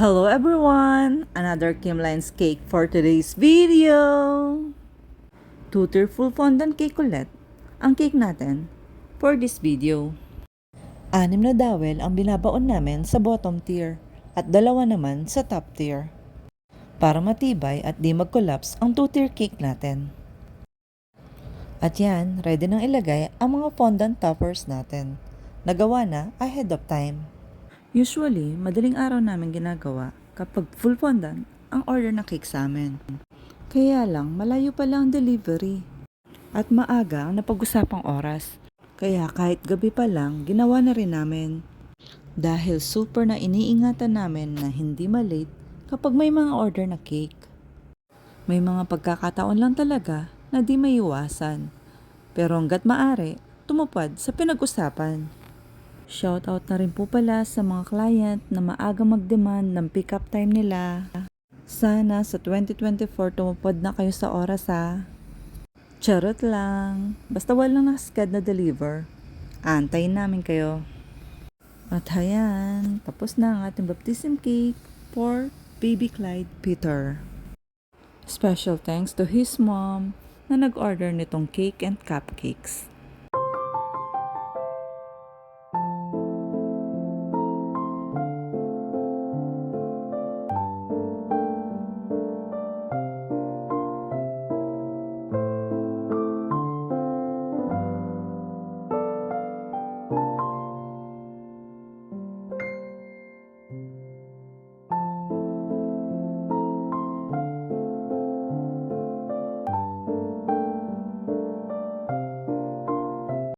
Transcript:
Hello everyone! Another Kim Lines cake for today's video! Two-tier full fondant cake ulit ang cake natin for this video. 6 na dawel ang binabaon namin sa bottom tier at 2 naman sa top tier. Para matibay at di mag-collapse ang two-tier cake natin. At yan, ready nang ilagay ang mga fondant toppers natin. Nagawa na ahead of time. Usually, madaling araw namin ginagawa kapag full fondant ang order na cake sa amin. Kaya lang, malayo pa lang delivery. At maaga ang napag-usapang oras. Kaya kahit gabi pa lang, ginawa na rin namin. Dahil super na iniingatan namin na hindi malate kapag may mga order na cake. May mga pagkakataon lang talaga na di maiwasan. Pero hanggat maaari, tumupad sa pinag-usapan. Shoutout na rin po pala sa mga client na maaga mag-demand ng pick-up time nila. Sana sa 2024 tumupad na kayo sa oras ha. Charot lang. Basta walang nakaskad na deliver. Antayin namin kayo. At hayan, tapos na ang ating baptism cake for Baby Clyde Peter. Special thanks to his mom na nag-order nitong cake and cupcakes.